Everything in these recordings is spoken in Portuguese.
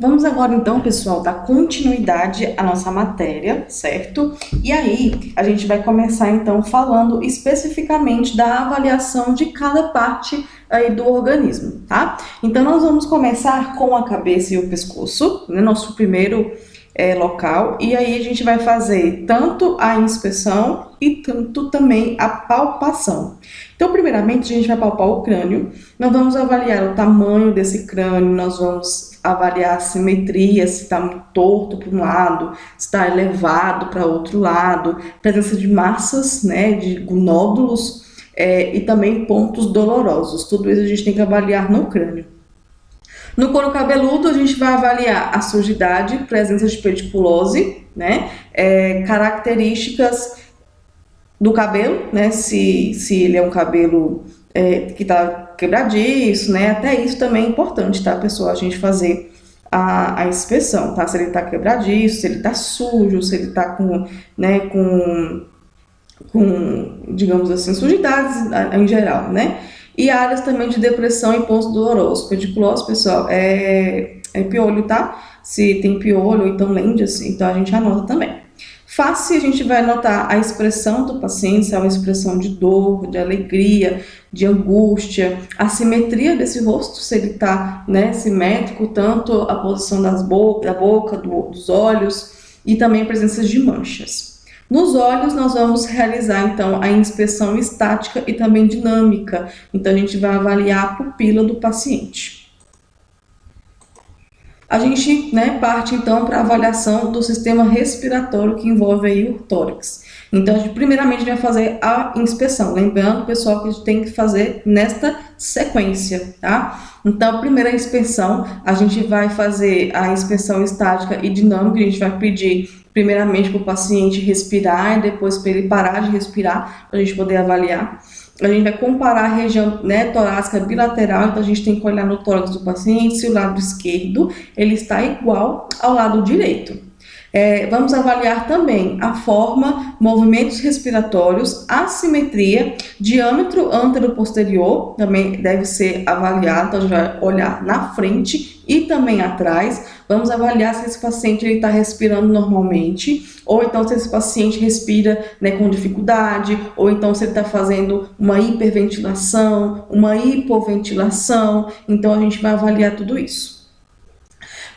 Vamos agora então, pessoal, dar continuidade à nossa matéria, certo? E aí, a gente vai começar então falando especificamente da avaliação de cada parte aí do organismo, tá? Então, nós vamos começar com a cabeça e o pescoço, né? Nosso primeiro local, e aí a gente vai fazer tanto a inspeção e tanto também a palpação. Então, primeiramente, a gente vai palpar o crânio, nós vamos avaliar o tamanho desse crânio, nós vamos avaliar a simetria, se está muito torto para um lado, se está elevado para outro lado, presença de massas, né, de nódulos e também pontos dolorosos. Tudo isso a gente tem que avaliar no crânio. No couro cabeludo, a gente vai avaliar a sujidade, presença de pedipulose, né, características do cabelo, né, se ele é um cabelo que está quebradiço, né, até isso também é importante, tá, pessoal, a gente fazer a inspeção, tá, se ele está quebradiço, se ele está sujo, se ele está com, né, digamos assim, sujidades em geral, né, e áreas também de depressão e pontos dolorosos. Pedipulose, pessoal, é piolho, tá? Se tem piolho ou então lêndias, então a gente anota também. Face, a gente vai anotar a expressão do paciente, se é uma expressão de dor, de alegria, de angústia, a simetria desse rosto, se ele está, né, simétrico, tanto a posição da boca, dos olhos e também presença de manchas. Nos olhos, nós vamos realizar, então, a inspeção estática e também dinâmica. Então, a gente vai avaliar a pupila do paciente. A gente, né, parte, então, para a avaliação do sistema respiratório, que envolve aí o tórax. Então, primeiramente, a gente vai fazer a inspeção. Lembrando, pessoal, que a gente tem que fazer nesta sequência, tá? Então, a primeira inspeção, a gente vai fazer a inspeção estática e dinâmica. A gente vai pedir primeiramente para o paciente respirar e depois para ele parar de respirar, para a gente poder avaliar. A gente vai comparar a região, né, torácica bilateral, então a gente tem que olhar no tórax do paciente se o lado esquerdo ele está igual ao lado direito. Vamos avaliar também a forma, movimentos respiratórios, assimetria, diâmetro antero-posterior, também deve ser avaliado, então a gente vai olhar na frente e também atrás. Vamos avaliar se esse paciente está respirando normalmente, ou então se esse paciente respira, né, com dificuldade, ou então se ele está fazendo uma hiperventilação, uma hipoventilação, então a gente vai avaliar tudo isso.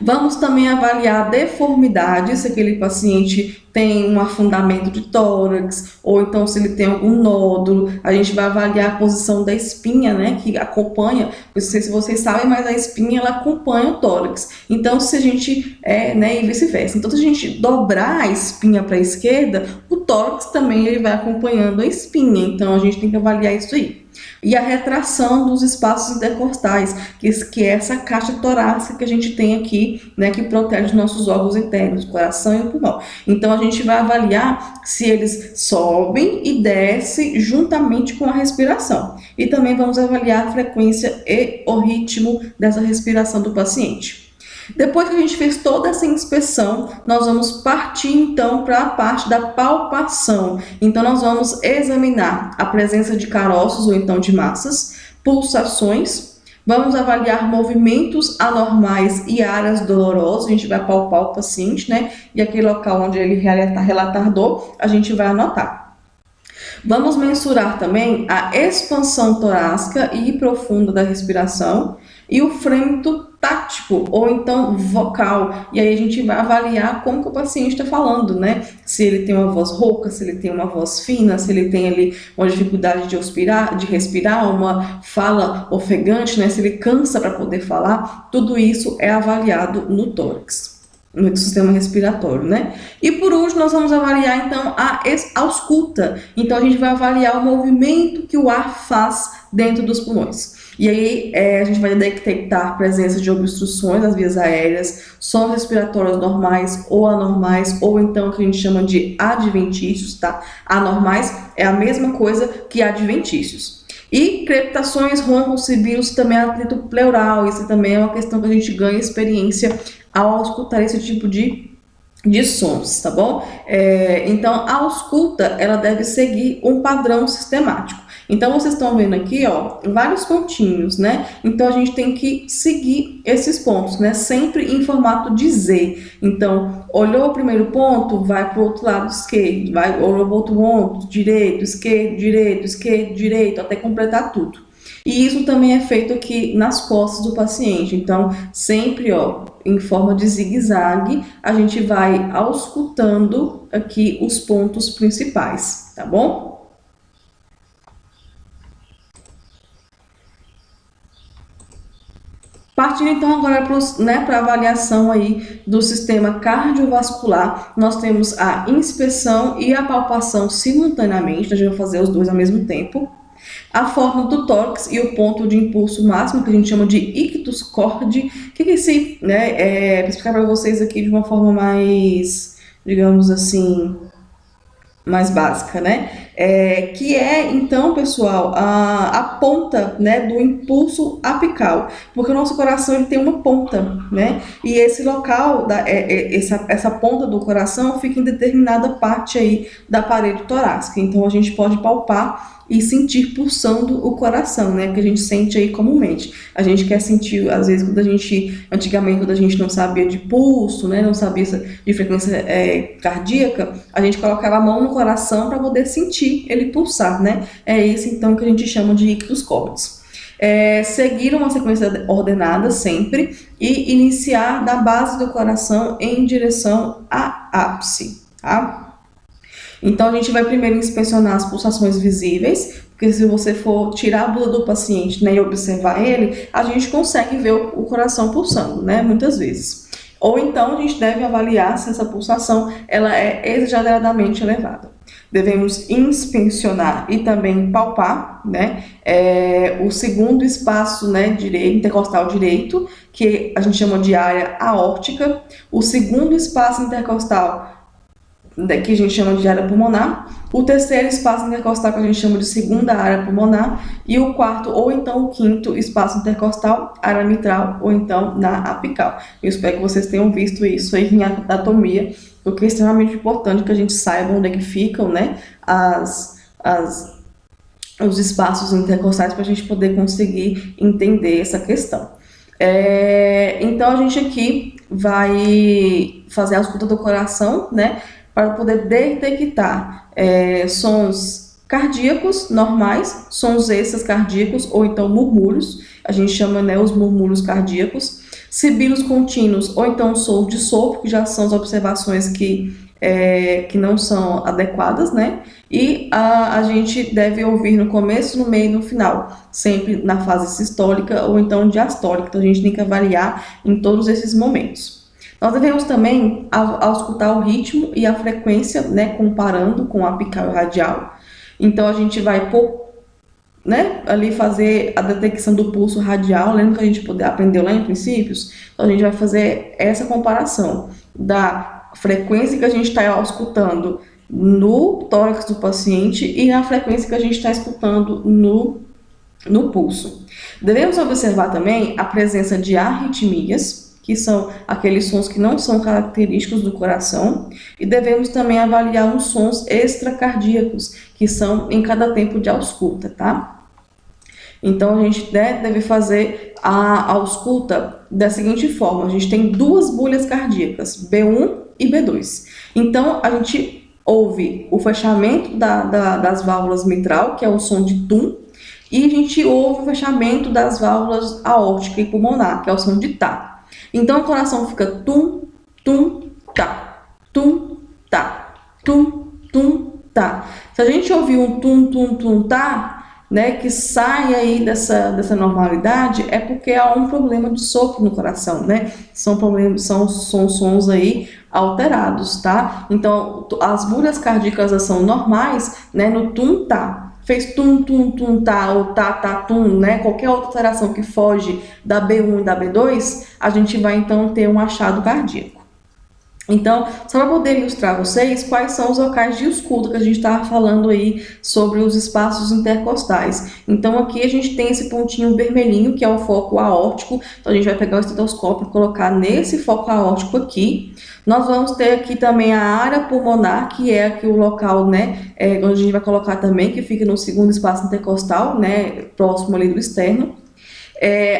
Vamos também avaliar a deformidade, se aquele paciente tem um afundamento de tórax, ou então se ele tem algum nódulo. A gente vai avaliar a posição da espinha, né, que acompanha, não sei se vocês sabem, mas a espinha ela acompanha o tórax. Então, se a gente, né, e vice-versa. Então, se a gente dobrar a espinha para a esquerda, o tórax também ele vai acompanhando a espinha. Então, a gente tem que avaliar isso aí. E a retração dos espaços intercostais, que é essa caixa torácica que a gente tem aqui, né, que protege os nossos órgãos internos, o coração e o pulmão. Então, a gente vai avaliar se eles sobem e descem juntamente com a respiração. E também vamos avaliar a frequência e o ritmo dessa respiração do paciente. Depois que a gente fez toda essa inspeção, nós vamos partir então para a parte da palpação. Então nós vamos examinar a presença de caroços ou então de massas, pulsações, vamos avaliar movimentos anormais e áreas dolorosas, a gente vai palpar o paciente, né? E aquele local onde ele relatar dor, a gente vai anotar. Vamos mensurar também a expansão torácica e profunda da respiração e o frêmito tático ou então vocal. E aí a gente vai avaliar como que o paciente está falando, né? Se ele tem uma voz rouca, se ele tem uma voz fina, se ele tem ali uma dificuldade de respirar, uma fala ofegante, né? Se ele cansa para poder falar, tudo isso é avaliado no tórax, no sistema respiratório, né? E por último, nós vamos avaliar então a ausculta. Então a gente vai avaliar o movimento que o ar faz dentro dos pulmões. E aí a gente vai detectar a presença de obstruções nas vias aéreas, sons respiratórios normais ou anormais, ou então o que a gente chama de adventícios, tá? Anormais é a mesma coisa que adventícios. E crepitações, roncos, sibilos, também atrito pleural, isso também é uma questão que a gente ganha experiência ao escutar esse tipo de sons, tá bom? Então, a ausculta, ela deve seguir um padrão sistemático. Então, vocês estão vendo aqui, ó, vários pontinhos, né? Então, a gente tem que seguir esses pontos, né? Sempre em formato de Z. Então, olhou o primeiro ponto, vai para o outro lado esquerdo, olhou o outro ponto, direito, esquerdo, direito, até completar tudo. E isso também é feito aqui nas costas do paciente. Então, sempre, ó, em forma de zigue-zague, a gente vai auscultando aqui os pontos principais, tá bom? Partindo então agora para a avaliação aí do sistema cardiovascular, nós temos a inspeção e a palpação simultaneamente, a gente vai fazer os dois ao mesmo tempo. A forma do tórax e o ponto de impulso máximo, que a gente chama de ictus cordi. O que é esse, né? Para explicar para vocês aqui de uma forma mais, digamos assim, mais básica, né? Que é, então, pessoal, a ponta, né, do impulso apical, porque o nosso coração ele tem uma ponta, né? E esse local, essa ponta do coração fica em determinada parte aí da parede torácica. Então, a gente pode palpar e sentir pulsando o coração, né? Que a gente sente aí comumente. A gente quer sentir, às vezes, antigamente, quando a gente não sabia de pulso, né? Não sabia de frequência cardíaca, a gente colocava a mão no coração para poder sentir ele pulsar, né? É isso, então, que a gente chama de ictus cordis. Seguir uma sequência ordenada sempre e iniciar da base do coração em direção à ápice, tá? Então, a gente vai primeiro inspecionar as pulsações visíveis, porque se você for tirar a blusa do paciente, né, e observar ele, a gente consegue ver o coração pulsando, né, muitas vezes. Ou então, a gente deve avaliar se essa pulsação ela é exageradamente elevada. Devemos inspecionar e também palpar, né, o segundo espaço, né, intercostal direito, que a gente chama de área aórtica, o segundo espaço intercostal, que a gente chama de área pulmonar, o terceiro espaço intercostal que a gente chama de segunda área pulmonar e o quarto ou então o quinto espaço intercostal, área mitral ou então na apical. Eu espero que vocês tenham visto isso aí em anatomia, porque é extremamente importante que a gente saiba onde é que ficam, né, os espaços intercostais para a gente poder conseguir entender essa questão. Então a gente aqui vai fazer a ausculta do coração, né, para poder detectar sons cardíacos normais, sons extras cardíacos ou então murmúrios, a gente chama, né, os murmúrios cardíacos, sibilos contínuos ou então sons de sopro, que já são as observações que não são adequadas, né? E a gente deve ouvir no começo, no meio e no final, sempre na fase sistólica ou então diastólica, então a gente tem que avaliar em todos esses momentos. Nós devemos também auscultar o ritmo e a frequência, né, comparando com a apical e radial. Então, a gente vai né, ali fazer a detecção do pulso radial, lembra que a gente aprendeu lá em princípios? Então, a gente vai fazer essa comparação da frequência que a gente está auscultando no tórax do paciente e na frequência que a gente está escutando no pulso. Devemos observar também a presença de arritmias, que são aqueles sons que não são característicos do coração, e devemos também avaliar os sons extracardíacos, que são em cada tempo de ausculta, tá? Então, a gente deve fazer a ausculta da seguinte forma: a gente tem duas bolhas cardíacas, B1 e B2. Então, a gente ouve o fechamento das válvulas mitral, que é o som de tum, e a gente ouve o fechamento das válvulas aórtica e pulmonar, que é o som de tá. Então, o coração fica tum, tum, tá, tum, tá, tum, tum, tá. Se a gente ouvir um tum, tum, tum, tá, né, que sai aí dessa normalidade, é porque há um problema de sopro no coração, né? São sons aí alterados, tá? Então, as bolhas cardíacas são normais, né, no tum, tá. Fez tum, tum, tum, tá, ou tá, tá, tum, né? Qualquer outra alteração que foge da B1 e da B2, a gente vai então ter um achado cardíaco. Então, só para poder ilustrar vocês quais são os locais de escuta que a gente estava falando aí sobre os espaços intercostais. Então, aqui a gente tem esse pontinho vermelhinho, que é o foco aórtico. Então, a gente vai pegar o estetoscópio e colocar nesse foco aórtico aqui. Nós vamos ter aqui também a área pulmonar, que é aqui o local, né, onde a gente vai colocar também, que fica no segundo espaço intercostal, né, próximo ali do externo.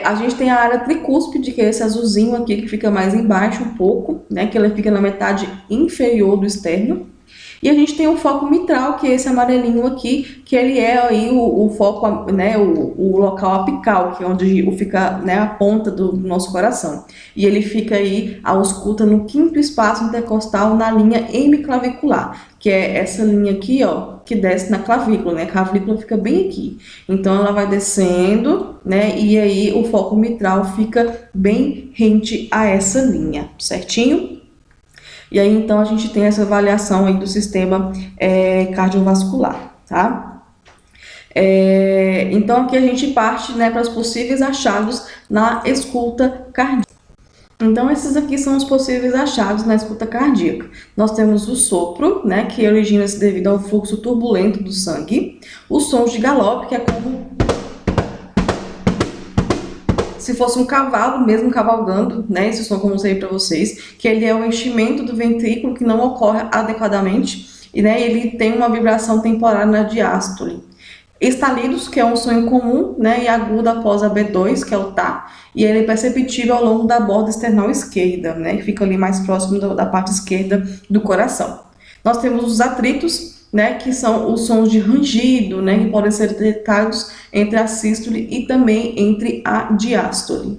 A gente tem a área tricúspide, que é esse azulzinho aqui, que fica mais embaixo um pouco, né, que ela fica na metade inferior do externo. E a gente tem o foco mitral, que é esse amarelinho aqui, que ele é aí o foco, né, o local apical, que é onde fica, né, a ponta do nosso coração. E ele fica aí, a ausculta no quinto espaço intercostal, na linha hemiclavicular, que é essa linha aqui, ó, que desce na clavícula, né? A clavícula fica bem aqui. Então ela vai descendo, né? E aí o foco mitral fica bem rente a essa linha, certinho? E aí, então, a gente tem essa avaliação aí do sistema cardiovascular, tá? Então, aqui a gente parte, né, para os possíveis achados na escuta cardíaca. Então, esses aqui são os possíveis achados na escuta cardíaca. Nós temos o sopro, né, que origina-se devido ao fluxo turbulento do sangue. Os sons de galope, que é como se fosse um cavalo mesmo cavalgando, né? Esse som que eu mostrei para vocês, que ele é o enchimento do ventrículo que não ocorre adequadamente, e né, ele tem uma vibração temporária na diástole. Estalidos, que é um som incomum, né, e agudo após a B2, que é o Tá, e ele é perceptível ao longo da borda external esquerda, né, que fica ali mais próximo da parte esquerda do coração. Nós temos os atritos, né, que são os sons de rangido, né, que podem ser detectados entre a sístole e também entre a diástole.